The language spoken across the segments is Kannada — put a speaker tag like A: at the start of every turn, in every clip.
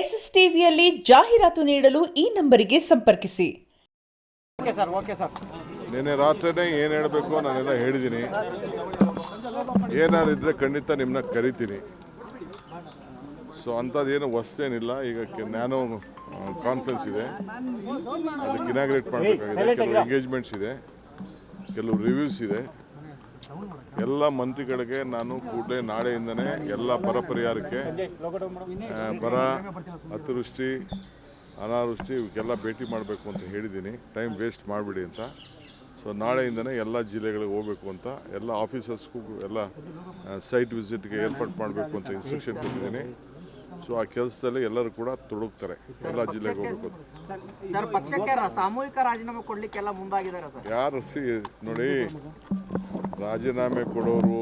A: ಎಸ್ಎಸ್ ಟಿವಿಯಲ್ಲಿ ಜಾಹೀರಾತು ನೀಡಲು ಈ ನಂಬರಿಗೆ ಸಂಪರ್ಕಿಸಿ.
B: ನಿನ್ನೆ ರಾತ್ರಿನೇ ಏನು ಹೇಳಬೇಕು ನಾನೆಲ್ಲ ಹೇಳಿದ್ದೀನಿ. ಏನಾದ್ರು ಇದ್ದರೆ ಖಂಡಿತ ನಿಮ್ಮನ್ನ ಕರಿತೀನಿ. ಸೊ ಅಂಥದ್ದೇನು ಹೊಸ್ತೇನಿಲ್ಲ. ಈಗ ನ್ಯಾನೋ ಕಾನ್ಫರೆನ್ಸ್ ಇದೆ, ಅದಕ್ಕೆ ಇನಾಗ್ರೇಟ್ ಮಾಡಬೇಕಾಗಿದೆ. ಕೆಲವು ಎಂಗೇಜ್ಮೆಂಟ್ಸ್ ಇದೆ, ಕೆಲವು ರಿವ್ಯೂಸ್ ಇದೆ. ಎಲ್ಲ ಮಂತ್ರಿಗಳಿಗೆ ನಾನು ಕೂಡಲೇ ನಾಳೆಯಿಂದನೇ ಎಲ್ಲ ಬರ ಪರಿಹಾರಕ್ಕೆ, ಬರ, ಅತಿವೃಷ್ಟಿ, ಅನಾವೃಷ್ಟಿ ಇವಕ್ಕೆಲ್ಲ ಭೇಟಿ ಮಾಡಬೇಕು ಅಂತ ಹೇಳಿದ್ದೀನಿ. ಟೈಮ್ ವೇಸ್ಟ್ ಮಾಡಿಬಿಡಿ ಅಂತ. ಸೊ ನಾಳೆಯಿಂದನೇ ಎಲ್ಲ ಜಿಲ್ಲೆಗಳಿಗೆ ಹೋಗಬೇಕು ಅಂತ, ಎಲ್ಲ ಆಫೀಸರ್ಸ್ಗೂ ಎಲ್ಲ ಸೈಟ್ ವಿಸಿಟ್ಗೆ ಏರ್ಪಾಡು ಮಾಡಬೇಕು ಅಂತ ಇನ್ಸ್ಟ್ರಕ್ಷನ್ ಕೊಟ್ಟಿದ್ದೀನಿ. ಸೊ ಆ ಕೆಲಸದಲ್ಲಿ ಎಲ್ಲರೂ ಕೂಡ ತೊಡಗ್ತಾರೆ, ಎಲ್ಲ ಜಿಲ್ಲೆಗೆ ಹೋಗಬೇಕು.
C: ಸಾಮೂಹಿಕ ರಾಜೀನಾಮೆ ಕೊಡ್ಲಿಕ್ಕೆಲ್ಲ ಮುಂದಾಗಿದ್ದಾರೆ ಸರ್.
B: ಯಾರು ನೋಡಿ, ರಾಜೀನಾಮೆ ಕೊಡೋರು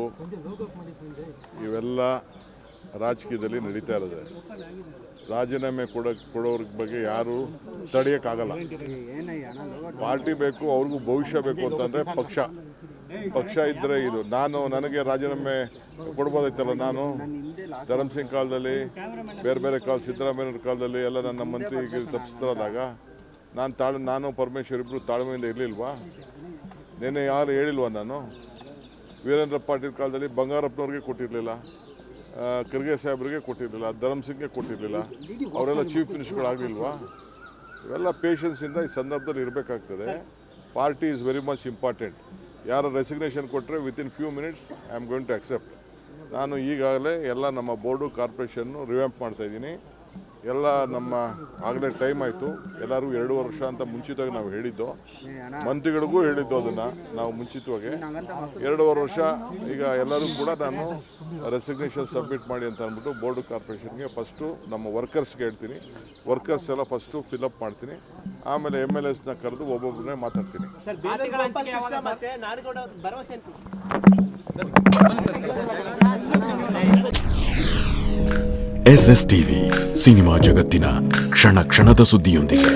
B: ಇವೆಲ್ಲ ರಾಜಕೀಯದಲ್ಲಿ ನಡೀತಾ ಇರೋದು. ರಾಜೀನಾಮೆ ಕೊಡೋರ ಬಗ್ಗೆ ಯಾರು ತಡೆಯೋಕ್ಕಾಗಲ್ಲ. ಪಾರ್ಟಿ ಬೇಕು, ಅವ್ರಿಗೂ ಭವಿಷ್ಯ ಬೇಕು ಅಂತಂದರೆ ಪಕ್ಷ ಇದ್ದರೆ ಇದು. ನನಗೆ ರಾಜೀನಾಮೆ ಕೊಡ್ಬೋದೈತಲ್ಲ. ನಾನು ಧರ್ಮಸಿಂಗ್ ಕಾಲದಲ್ಲಿ, ಬೇರೆ ಕಾಲ, ಸಿದ್ದರಾಮಯ್ಯವ್ರ ಕಾಲದಲ್ಲಿ ಎಲ್ಲ ನನ್ನ ಮಂತ್ರಿಗೆ ತಪ್ಪಿಸ್ತಾರಾದಾಗ ನಾನು ಪರಮೇಶ್ವರ್ ಇಬ್ಬರು ತಾಳ್ಮೆಯಿಂದ ಇರಲಿಲ್ವಾ? ನೆನ್ನೆ ಯಾರು ಹೇಳಿಲ್ವಾ? ನಾನು ವೀರೇಂದ್ರ ಪಾಟೀಲ್ ಕಾಲದಲ್ಲಿ ಬಂಗಾರಪ್ಪನವ್ರಿಗೆ ಕೊಟ್ಟಿರಲಿಲ್ಲ, ಖರ್ಗೆ ಸಾಹೇಬ್ರಿಗೆ ಕೊಟ್ಟಿರಲಿಲ್ಲ, ಧರ್ಮಸಿಂಗ್ಗೆ ಕೊಟ್ಟಿರಲಿಲ್ಲ. ಅವರೆಲ್ಲ ಚೀಫ್ ಮಿನಿಸ್ಟರ್ಗಳಾಗಲಿಲ್ವಾ? ಇವೆಲ್ಲ ಪೇಷನ್ಸಿಂದ ಈ ಸಂದರ್ಭದಲ್ಲಿ ಇರಬೇಕಾಗ್ತದೆ. Party is very much important. ಯಾರು ರೆಸಿಗ್ನೇಷನ್ ಕೊಟ್ಟರೆ within few minutes I am going to accept. ನಾನು ಈಗಾಗಲೇ ಎಲ್ಲ ನಮ್ಮ ಬೋರ್ಡು, ಕಾರ್ಪೊರೇಷನ್ನು ರಿವ್ಯಾಂಪ್ ಮಾಡ್ತಾಯಿದ್ದೀನಿ. ಎಲ್ಲ ನಮ್ಮ ಆಗಲೇ ಟೈಮ್ ಆಯಿತು. ಎಲ್ಲರಿಗೂ 2 ವರ್ಷ ಅಂತ ಮುಂಚಿತವಾಗಿ ನಾವು ಹೇಳಿದ್ದು, ಮಂತ್ರಿಗಳಿಗೂ ಹೇಳಿದ್ದು ಅದನ್ನು ನಾವು ಮುಂಚಿತವಾಗಿ 2.5 ವರ್ಷ. ಈಗ ಎಲ್ಲರೂ ಕೂಡ ನಾನು ರೆಸಿಗ್ನೇಷನ್ ಸಬ್ಮಿಟ್ ಮಾಡಿ ಅಂತ ಅಂದ್ಬಿಟ್ಟು ಬೋರ್ಡು, ಕಾರ್ಪೊರೇಷನ್ಗೆ ಫಸ್ಟು ನಮ್ಮ ವರ್ಕರ್ಸ್ಗೆ ಹೇಳ್ತೀನಿ. ವರ್ಕರ್ಸ್ ಎಲ್ಲ ಫಸ್ಟು ಫಿಲಪ್ ಮಾಡ್ತೀನಿ. ಆಮೇಲೆ MLAsನ ಕರೆದು ಒಬ್ಬೊಬ್ಬರನ್ನೇ ಮಾತಾಡ್ತೀನಿ.
D: ಎಸ್ಎಸ್ ಟಿವಿ, ಸಿನಿಮಾ ಜಗತ್ತಿನ ಕ್ಷಣ ಕ್ಷಣದ ಸುದ್ದಿಯೊಂದಿಗೆ.